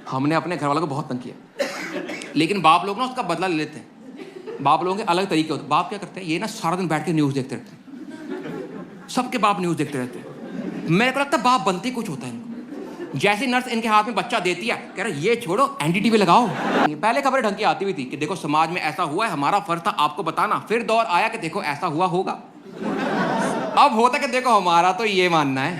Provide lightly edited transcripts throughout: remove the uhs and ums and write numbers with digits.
हमने अपने घर वालों को बहुत तंग किया, लेकिन बाप लोग ना उसका बदला ले लेते हैं। बाप लोगों के अलग तरीके होते हैं। बाप क्या करते हैं, ये ना सारा दिन बैठ के न्यूज़ देखते रहते हैं, सबके बाप न्यूज़ देखते रहते हैं। मेरे को लगता है बाप बनते कुछ होता है इनको। जैसे नर्स इनके हाथ में बच्चा देती है, कह रहा ये छोड़ो एनडीटीवी लगाओ। पहले खबरें ढंग की आती हुई थी कि देखो समाज में ऐसा हुआ है, हमारा फर्ज था आपको बताना। फिर दौर आया कि देखो ऐसा हुआ होगा। अब होता कि देखो हमारा तो ये मानना है।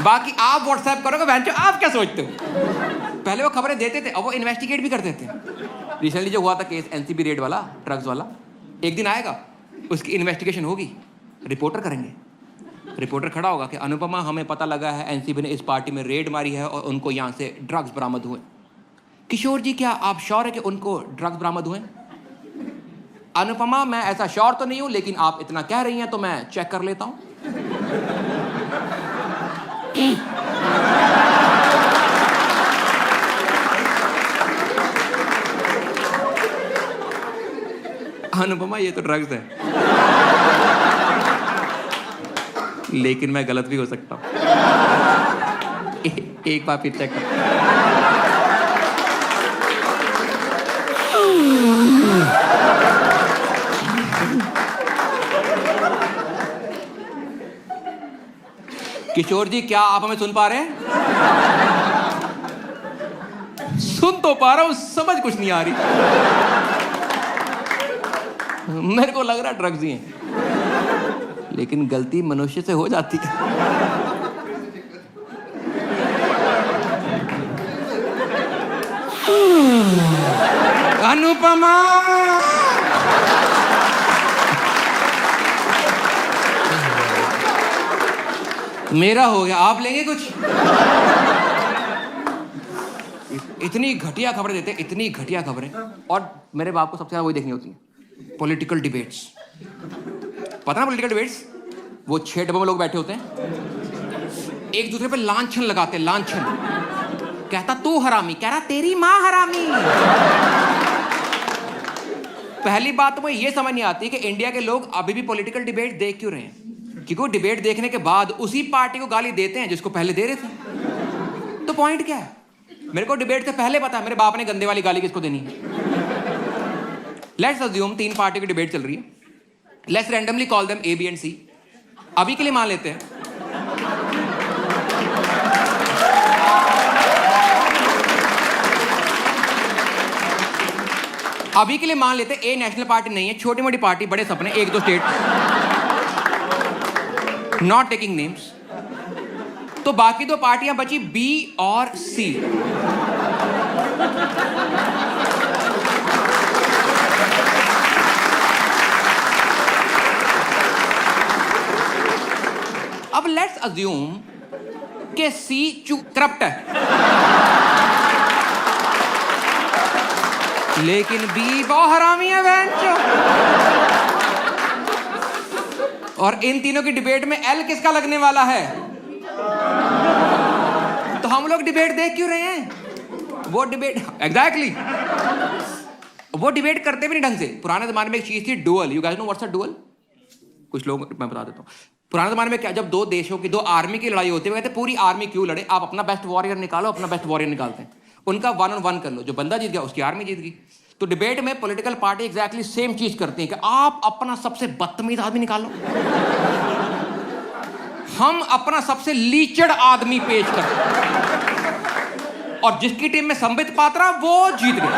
बाकी आप व्हाट्सएप करोगे, बहन आप क्या सोचते हो। पहले वो खबरें देते थे, अब वो इन्वेस्टिगेट भी करते थे। रिसेंटली जो हुआ था केस एनसीबी रेड वाला, ड्रग्स वाला, एक दिन आएगा उसकी इन्वेस्टिगेशन होगी, रिपोर्टर करेंगे। रिपोर्टर खड़ा होगा कि अनुपमा हमें पता लगा है एनसीबी ने इस पार्टी में रेड मारी है और उनको यहाँ से ड्रग्स बरामद हुए। किशोर जी क्या आप श्योर है कि उनको ड्रग्स बरामद हुए। अनुपमा मैं ऐसा श्योर तो नहीं हूं, लेकिन आप इतना कह रही हैं तो मैं चेक कर लेता हूं। अनुपमा ये तो ड्रग्स है, लेकिन मैं गलत भी हो सकता हूं। एक बार फिर चेक कर। किशोर जी क्या आप हमें सुन पा रहे हैं। सुन तो पा रहा हूं, समझ कुछ नहीं आ रही। मेरे को लग रहा ड्रग्स ही हैं, लेकिन गलती मनुष्य से हो जाती है। अनुपमा मेरा हो गया, आप लेंगे कुछ। इतनी घटिया खबरें देते, इतनी घटिया खबरें। और मेरे बाप को सबसे ज्यादा वही देखनी होती है, पॉलिटिकल डिबेट्स। पता ना पॉलिटिकल डिबेट्स, वो 6 डब्बों में लोग बैठे होते हैं, एक दूसरे पे लांछन लगाते हैं, लांछन। कहता तू हरामी, कह रहा तेरी माँ हरामी। पहली बात तो मुझे ये समझ नहीं आती कि इंडिया के लोग अभी भी पॉलिटिकल डिबेट देख क्यों रहे हैं। क्योंकि वो डिबेट देखने के बाद उसी पार्टी को गाली देते हैं जिसको पहले दे रहे थे। तो पॉइंट क्या है। मेरे को डिबेट से पहले पता है मेरे बाप ने गंदे वाली गाली किसको देनी है। लेट्स अज्यूम 3 पार्टी की डिबेट चल रही है। Let's randomly call them A B and C. अभी के लिए मान लेते हैं ए नेशनल पार्टी नहीं है, छोटी मोटी पार्टी, बड़े सपने, 1-2 स्टेट, नॉट टेकिंग नेम्स। तो बाकी 2 पार्टियां बची बी और सी। अब लेट्स अज्यूम कि सी करप्ट है, लेकिन बी बहुत हरामी है बेंचो। और इन तीनों की डिबेट में एल किसका लगने वाला है। तो हम लोग डिबेट देख क्यों रहे हैं। वो डिबेट एग्जैक्टली वो डिबेट करते भी नहीं ढंग से। पुराने जमाने में एक चीज थी dual. You guys know what's a dual. कुछ लोग मैं बता देता हूँ। पुराने जमाने में क्या, जब 2 देशों की 2 आर्मी की लड़ाई होती है, वो कहते पूरी आर्मी क्यों लड़े, आप अपना बेस्ट वॉरियर निकालो। अपना बेस्ट वॉरियर निकालते हैं, उनका 1-on-1 कर लो, जो बंदा जीत गया उसकी आर्मी जीत गई। तो डिबेट में पॉलिटिकल पार्टी एग्जैक्टली सेम चीज करती है कि आप अपना सबसे बदतमीज आदमी निकालो, हम अपना सबसे लीचड़ आदमी पेश करते हैं, और जिसकी टीम में संबित पात्रा वो जीत गया।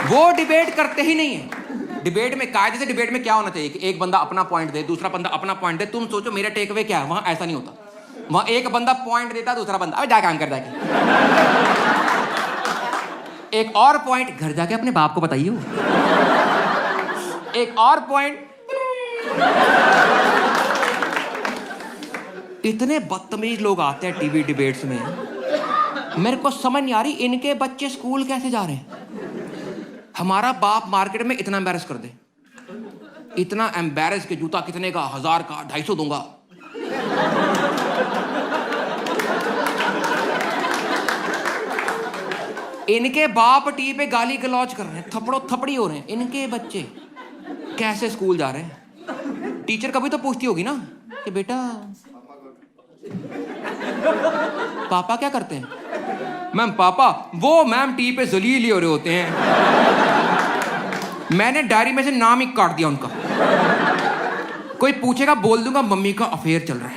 वो डिबेट करते ही नहीं है। डिबेट में कायदे से डिबेट में क्या होना चाहिए कि एक बंदा अपना पॉइंट दे, दूसरा बंदा अपना पॉइंट दे। तुम सोचो मेरा टेक अवे क्या है। वहां ऐसा नहीं होता। वहां एक बंदा पॉइंट देता, दूसरा बंदा अबे जा काम कर जाके, एक और पॉइंट घर जाके अपने बाप को बताइए, एक और पॉइंट। इतने बदतमीज लोग आते हैं टीवी डिबेट्स में, मेरे को समझ नहीं आ रही इनके बच्चे स्कूल कैसे जा रहे हैं। हमारा बाप मार्केट में इतना एम्बैरस कर दे, इतना एम्बैरस के जूता कितने का, 1000 का, 250 दूंगा। इनके बाप टी पे गाली गलौज कर रहे हैं, थपड़ो थपड़ी हो रहे हैं, इनके बच्चे कैसे स्कूल जा रहे हैं। टीचर कभी तो पूछती होगी ना कि बेटा पापा क्या करते हैं? मैम पापा वो मैम टी पे जलील ही हो रहे होते हैं, मैंने डायरी में से नाम ही काट दिया उनका। कोई पूछेगा बोल दूंगा मम्मी का अफेयर चल रहा है।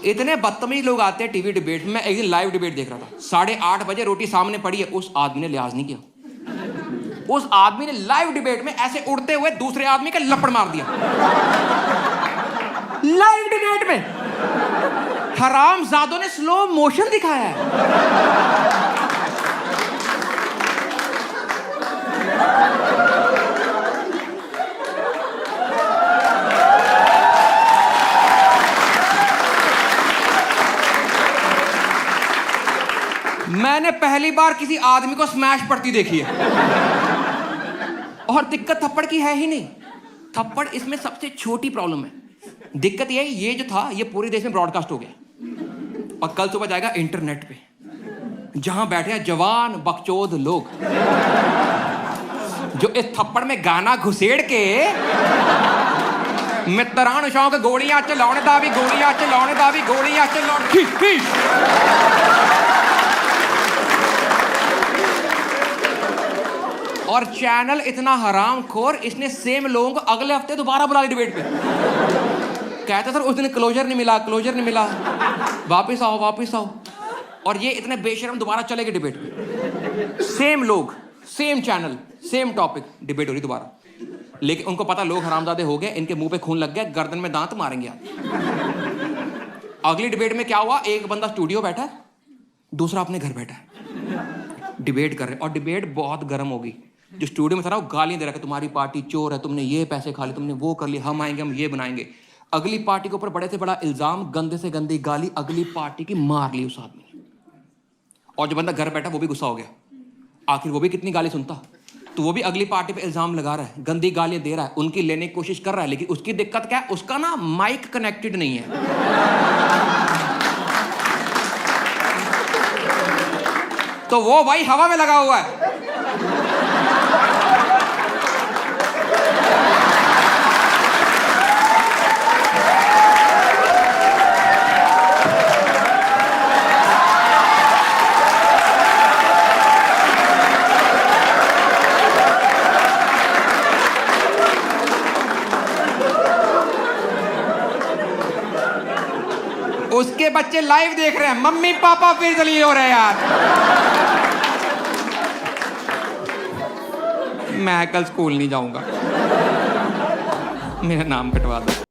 इतने बदतमीज लोग आते हैं टीवी डिबेट में। एक दिन लाइव डिबेट देख रहा था, 8:30 बजे रोटी सामने पड़ी है, उस आदमी ने लिहाज नहीं किया। उस आदमी ने लाइव डिबेट में ऐसे उड़ते हुए दूसरे आदमी का लपड़ मार दिया। लाइव डिबेट में हरामजादों ने स्लो मोशन दिखाया है। मैंने पहली बार किसी आदमी को स्मैश पड़ती देखी है। और दिक्कत थप्पड़ की है ही नहीं, थप्पड़ इसमें सबसे छोटी प्रॉब्लम है। दिक्कत ये जो था ये पूरे देश में ब्रॉडकास्ट हो गया और कल सुबह जाएगा इंटरनेट पे, जहां बैठे हैं जवान बकचोद लोग जो इस थप्पड़ में गाना घुसेड़ के मित्रान उषाओं के गोलियां चलाने दावी, गोलियां चलाने दावी, गोलियां चलाने। और चैनल इतना हरामखोर, इसने सेम लोगों को अगले हफ्ते दोबारा बुला लिया डिबेट पे। कहता सर उस दिन क्लोजर नहीं मिला, क्लोजर नहीं मिला, वापस आओ वापस आओ। और ये इतने बेशरम दोबारा चलेंगे डिबेट पे। सेम लोग, same channel, same topic, debate हो रही दोबारा। लेकिन उनको पता लोग हरामजादे हो गए, इनके मुंह पे खून लग गया, गर्दन में दांत मारेंगे आप। अगली डिबेट में क्या हुआ, एक बंदा स्टूडियो बैठा है, दूसरा अपने घर बैठा है, डिबेट कर रहे हैं। और डिबेट बहुत गर्म होगी। जो स्टूडियो में था ना वो गालियां दे रहा है, तुम्हारी पार्टी चोर है, तुमने ये पैसे खा लिए, तुमने वो कर लिया, हम आएंगे हम ये बनाएंगे। अगली पार्टी के ऊपर बड़े से बड़ा इल्जाम, गंदे से गंदी गाली अगली पार्टी की मार ली उस आदमी ने। और जो बंदा घर बैठा वो भी गुस्सा हो गया, आखिर वो भी कितनी गाली सुनता। तो वो भी अगली पार्टी पे इल्जाम लगा रहा है, गंदी गालियां दे रहा है, उनकी लेने की कोशिश कर रहा है। लेकिन उसकी दिक्कत क्या है, उसका ना माइक कनेक्टेड नहीं है। तो वो भाई हवा में लगा हुआ है। उसके बच्चे लाइव देख रहे हैं, मम्मी पापा फिर जलील हो रहे हैं यार। मैं कल स्कूल नहीं जाऊंगा, मेरा नाम कटवा दो।